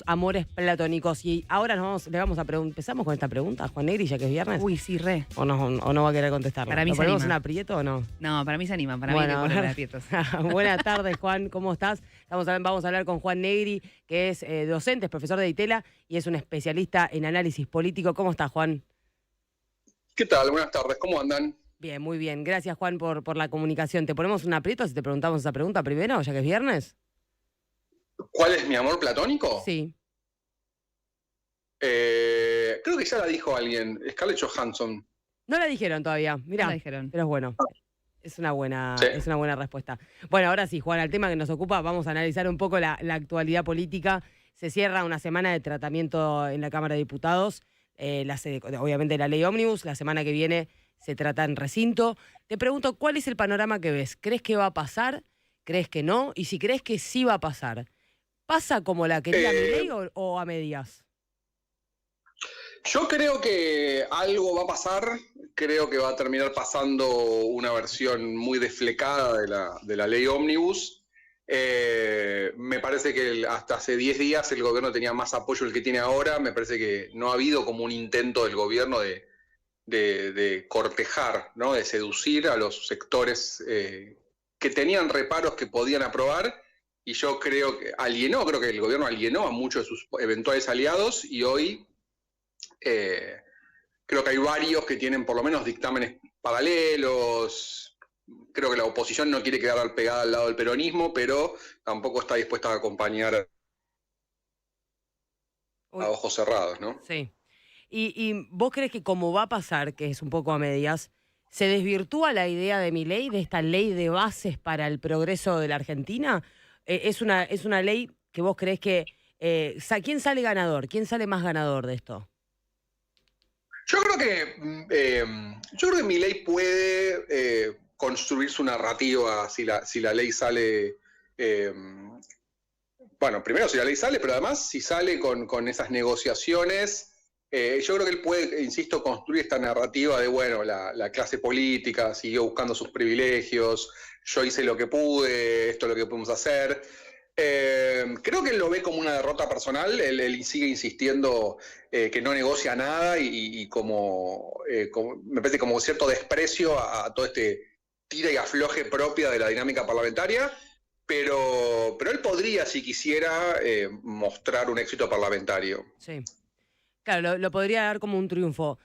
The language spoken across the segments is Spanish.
Amores platónicos. Y ahora le vamos a empezamos con esta pregunta, Juan Negri, ya que es viernes. Uy, sí, re. ¿O no va a querer contestarla? Para mí ¿Lo se ponemos anima. en aprieto o no? No, para mí se anima, para mí Bueno, que ponen aprietos. buenas tardes, Juan, ¿cómo estás? Vamos a hablar con Juan Negri, que es docente, es profesor de ITELA y es un especialista en análisis político. ¿Cómo estás, Juan? ¿Qué tal? Buenas tardes, ¿cómo andan? Bien, muy bien. Gracias, Juan, por la comunicación. ¿Te ponemos un aprieto si te preguntamos esa pregunta primero, ya que es viernes? ¿Cuál es mi amor platónico? Sí. Creo que ya la dijo alguien, Scarlett Johansson. No la dijeron todavía, mirá, No la dijeron. pero es bueno. Es una buena respuesta. Bueno, ahora sí, Juan, al tema que nos ocupa, vamos a analizar un poco la actualidad política. Se cierra una semana de tratamiento en la Cámara de Diputados, obviamente la ley ómnibus, la semana que viene se trata en recinto. Te pregunto, ¿cuál es el panorama que ves? ¿Crees que va a pasar? ¿Crees que no? Y si crees que sí va a pasar, ¿pasa como la quería Milei o a medias? Yo creo que algo va a pasar, creo que va a terminar pasando una versión muy desflecada de la ley ómnibus. Me parece que hasta hace 10 días el gobierno tenía más apoyo del que tiene ahora. Me parece que no ha habido como un intento del gobierno de cortejar, ¿no? De seducir a los sectores que tenían reparos que podían aprobar. Y yo creo que creo que el gobierno alienó a muchos de sus eventuales aliados y hoy creo que hay varios que tienen por lo menos dictámenes paralelos. Creo que la oposición no quiere quedar pegada al lado del peronismo, pero tampoco está dispuesta a acompañar a ojos cerrados, ¿no? Sí. ¿Y vos crees que como va a pasar, que es un poco a medias, se desvirtúa la idea de Milei, de esta ley de bases para el progreso de la Argentina? ¿Es una ley que vos creés que... ¿quién sale ganador? ¿Quién sale más ganador de esto? Yo creo que Milei puede construir su narrativa si la ley sale. Bueno, primero si la ley sale, pero además si sale con esas negociaciones, yo creo que él puede, insisto, construir esta narrativa de, bueno, la clase política siguió buscando sus privilegios, yo hice lo que pude, esto es lo que podemos hacer. Creo que él lo ve como una derrota personal. Él sigue insistiendo que no negocia nada y me parece como cierto desprecio a todo este tira y afloje propia de la dinámica parlamentaria, pero él podría, si quisiera, mostrar un éxito parlamentario. Sí, claro, lo podría dar como un triunfo.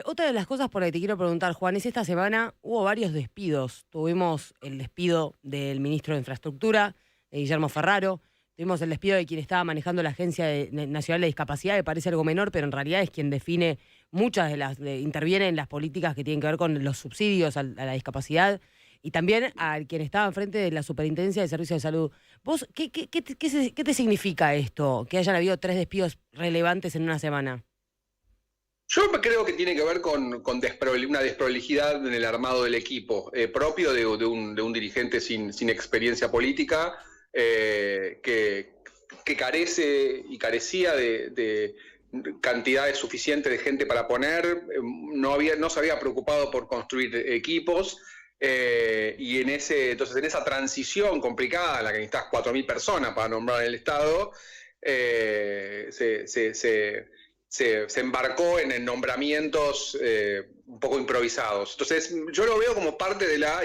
Otra de las cosas por las que te quiero preguntar, Juan, es esta semana hubo varios despidos. Tuvimos el despido del ministro de Infraestructura, Guillermo Ferraro. Tuvimos el despido de quien estaba manejando la Agencia Nacional de Discapacidad, que parece algo menor, pero en realidad es quien define muchas interviene en las políticas que tienen que ver con los subsidios a la discapacidad, y también a quien estaba enfrente de la Superintendencia de Servicios de Salud. ¿Vos qué te significa esto, que hayan habido 3 despidos relevantes en una semana? Yo creo que tiene que ver con una desprolijidad en el armado del equipo, propio de un dirigente sin experiencia política, que carece y carecía de cantidades suficientes de gente para poner, no se había preocupado por construir equipos, y entonces en esa transición complicada, en la que necesitas 4.000 personas para nombrar en el Estado, se embarcó en nombramientos un poco improvisados. Entonces yo lo veo como parte de las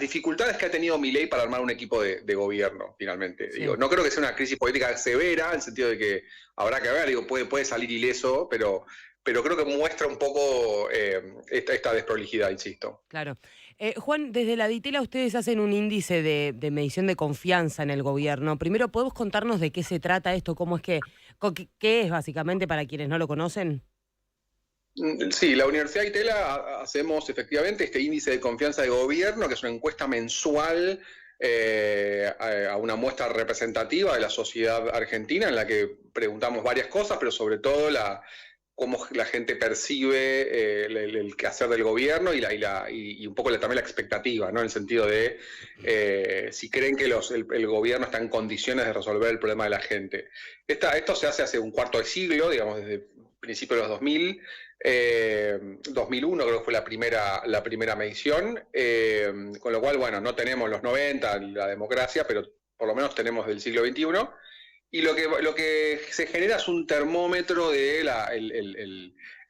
dificultades que ha tenido Milei para armar un equipo de gobierno, finalmente. Sí. No creo que sea una crisis política severa, en el sentido de que habrá que ver, puede salir ileso, pero creo que muestra un poco esta desprolijidad, insisto. Claro. Juan, desde la DITELA ustedes hacen un índice de medición de confianza en el gobierno. Primero, ¿podemos contarnos de qué se trata esto? ¿Qué es básicamente para quienes no lo conocen? Sí, la Universidad ITELA hacemos efectivamente este índice de confianza de gobierno, que es una encuesta mensual a una muestra representativa de la sociedad argentina, en la que preguntamos varias cosas, pero sobre todo cómo la gente percibe el quehacer del gobierno y un poco también la expectativa, ¿no? En el sentido de si creen que el gobierno está en condiciones de resolver el problema de la gente. Esto se hace hace un cuarto de siglo, digamos, desde principios de los 2000, 2001 creo que fue la primera medición, con lo cual, bueno, no tenemos los 90, la democracia, pero por lo menos tenemos del siglo XXI. y lo que se genera es un termómetro de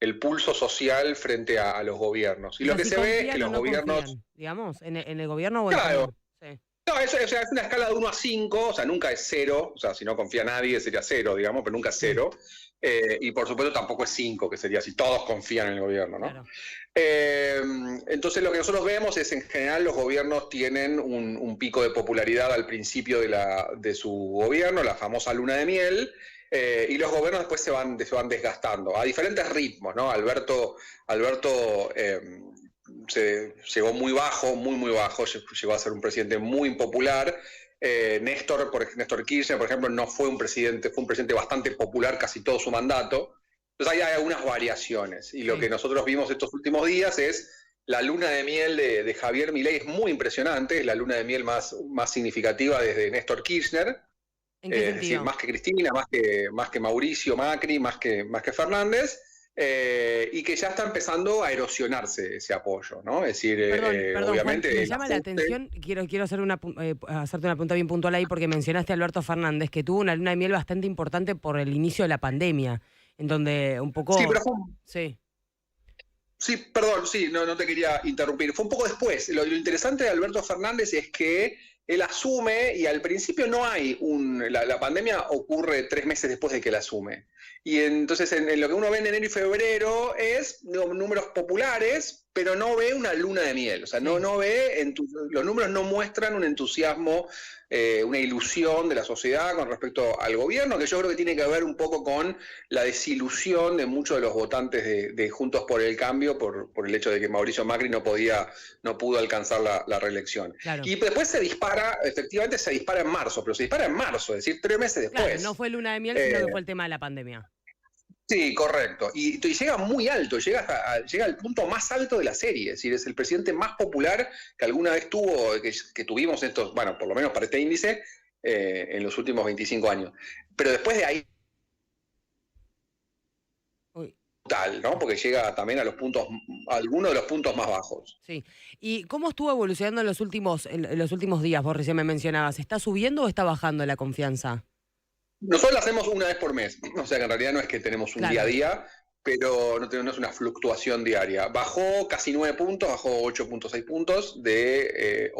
el pulso social frente a los gobiernos. Y lo que se ve es que los gobiernos... Confían, digamos, en el gobierno o en Claro. sí. No, es una escala de 1 a 5, o sea, nunca es 0, o sea, si no confía nadie sería 0, digamos, pero nunca es 0. Y por supuesto tampoco es 5, que sería si todos confían en el gobierno, ¿no? Claro. Entonces lo que nosotros vemos es, en general, los gobiernos tienen un pico de popularidad al principio de su gobierno, la famosa luna de miel, y los gobiernos después se van desgastando a diferentes ritmos, ¿no? Alberto llegó muy bajo, muy bajo, llegó a ser un presidente muy impopular. Néstor Kirchner, por ejemplo, no fue un presidente, fue un presidente bastante popular casi todo su mandato. Entonces hay algunas variaciones. Y lo que nosotros vimos estos últimos días es la luna de miel de Javier Milei, es muy impresionante, es la luna de miel más significativa desde Néstor Kirchner. ¿En qué sentido? Es decir, más que Cristina, más que Mauricio Macri, más que Fernández. Y que ya está empezando a erosionarse ese apoyo, ¿no? Es decir, perdón, obviamente... Juan, me llama la atención, quiero hacer hacerte una pregunta bien puntual ahí, porque mencionaste a Alberto Fernández, que tuvo una luna de miel bastante importante por el inicio de la pandemia, en donde un poco... Sí, pero Sí, perdón, no te quería interrumpir. Fue un poco después. Lo interesante de Alberto Fernández es que él asume y al principio no hay la pandemia ocurre 3 meses después de que él asume. Y entonces en lo que uno ve en enero y febrero es números populares, pero no ve una luna de miel. O sea, no ve, los números no muestran un entusiasmo, una ilusión de la sociedad con respecto al gobierno, que yo creo que tiene que ver un poco con la desilusión de muchos de los votantes de Juntos por el Cambio por el hecho de que Mauricio Macri no pudo alcanzar la reelección. Claro. Y después efectivamente se dispara en marzo, pero se dispara en marzo, es decir, 3 meses después. Claro, no fue luna de miel, sino que fue el tema de la pandemia. Sí, correcto. Y llega muy alto, llega al punto más alto de la serie. Es decir, es el presidente más popular que alguna vez que tuvimos estos, bueno, por lo menos para este índice, en los últimos 25 años. Pero después de ahí, tal, ¿no? Porque llega también a algunos de los puntos más bajos. Sí. ¿Y cómo estuvo evolucionando en los últimos días? Vos recién me mencionabas. ¿Está subiendo o está bajando la confianza? Nosotros la hacemos una vez por mes, o sea que en realidad no es que tenemos un día a día, pero no es una fluctuación diaria. Bajó casi 9 puntos, bajó 8.6 puntos de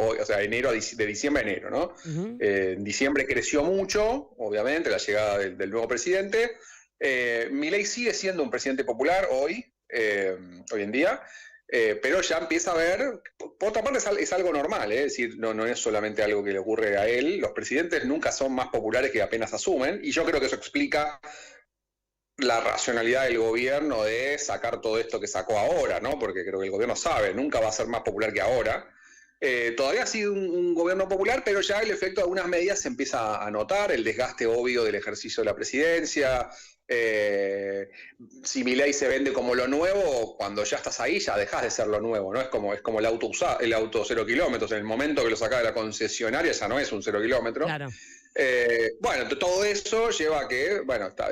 diciembre a enero, ¿no? Uh-huh. En diciembre creció mucho, obviamente, la llegada del nuevo presidente. Milei sigue siendo un presidente popular hoy en día, pero ya empieza a ver, por otra parte es algo normal, es decir, no es solamente algo que le ocurre a él, los presidentes nunca son más populares que apenas asumen, y yo creo que eso explica la racionalidad del gobierno de sacar todo esto que sacó ahora, ¿no? Porque creo que el gobierno sabe, nunca va a ser más popular que ahora. Todavía ha sido un gobierno popular, pero ya el efecto de algunas medidas se empieza a notar, el desgaste obvio del ejercicio de la presidencia. Si Milei se vende como lo nuevo, cuando ya estás ahí ya dejas de ser lo nuevo, ¿no? Es como el auto 0 kilómetros, en el momento que lo saca de la concesionaria ya no es un 0 kilómetro. Claro. Bueno, todo eso lleva a que,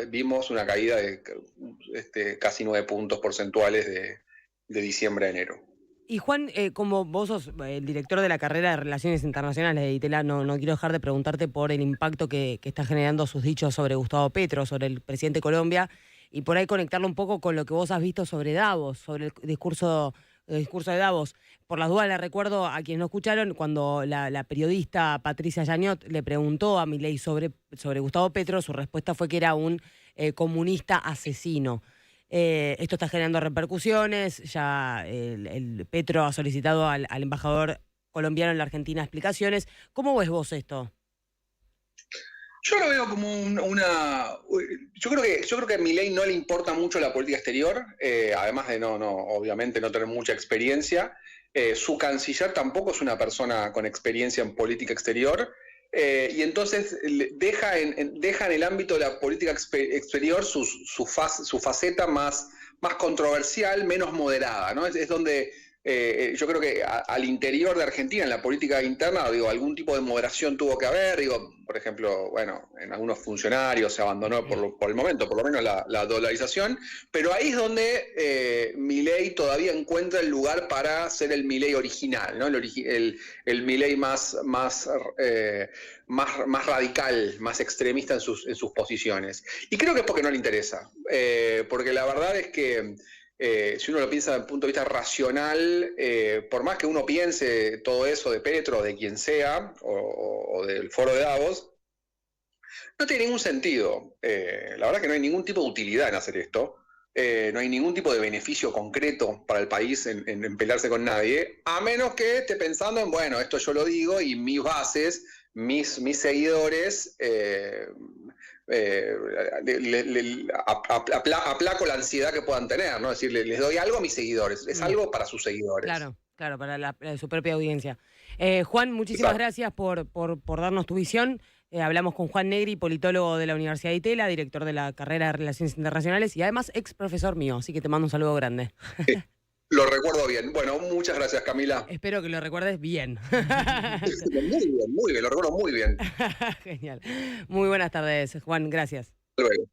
vimos una caída de casi 9 puntos porcentuales de diciembre a enero. Y Juan, como vos sos el director de la carrera de Relaciones Internacionales de ITELA, no quiero dejar de preguntarte por el impacto que está generando sus dichos sobre Gustavo Petro, sobre el presidente de Colombia, y por ahí conectarlo un poco con lo que vos has visto sobre Davos, sobre el discurso de Davos. Por las dudas le recuerdo a quienes no escucharon, cuando la periodista Patricia Yaniot le preguntó a Milei sobre Gustavo Petro, su respuesta fue que era un comunista asesino. Esto está generando repercusiones, ya el Petro ha solicitado al embajador colombiano en la Argentina explicaciones. ¿Cómo ves vos esto? Yo lo veo como Yo creo que a Milei no le importa mucho la política exterior, además de obviamente no tener mucha experiencia. Su canciller tampoco es una persona con experiencia en política exterior. Y entonces deja en el ámbito de la política exterior su faceta más controversial, menos moderada, ¿no? Es donde yo creo que al interior de Argentina, en la política interna, digo, algún tipo de moderación tuvo que haber, digo, por ejemplo, bueno, en algunos funcionarios se abandonó por el momento, por lo menos la dolarización, pero ahí es donde Milei todavía encuentra el lugar para ser el Milei original, ¿no? El Milei más radical, más extremista en sus posiciones. Y creo que es porque no le interesa, porque la verdad es que si uno lo piensa desde el punto de vista racional, por más que uno piense todo eso de Petro, de quien sea, o del foro de Davos, no tiene ningún sentido. La verdad que no hay ningún tipo de utilidad en hacer esto. No hay ningún tipo de beneficio concreto para el país en pelearse con nadie, a menos que esté pensando en, bueno, esto yo lo digo y mis bases, mis seguidores, aplaco la ansiedad que puedan tener, ¿no? Es decir, les doy algo a mis seguidores, es algo para sus seguidores. Claro, para su propia audiencia. Juan, muchísimas gracias por darnos tu visión. Hablamos con Juan Negri, politólogo de la Universidad de Itela, director de la carrera de Relaciones Internacionales y además ex profesor mío, así que te mando un saludo grande. Lo recuerdo bien. Bueno, muchas gracias, Camila. Espero que lo recuerdes bien. Muy bien, lo recuerdo muy bien. Genial. Muy buenas tardes, Juan, gracias. Hasta luego.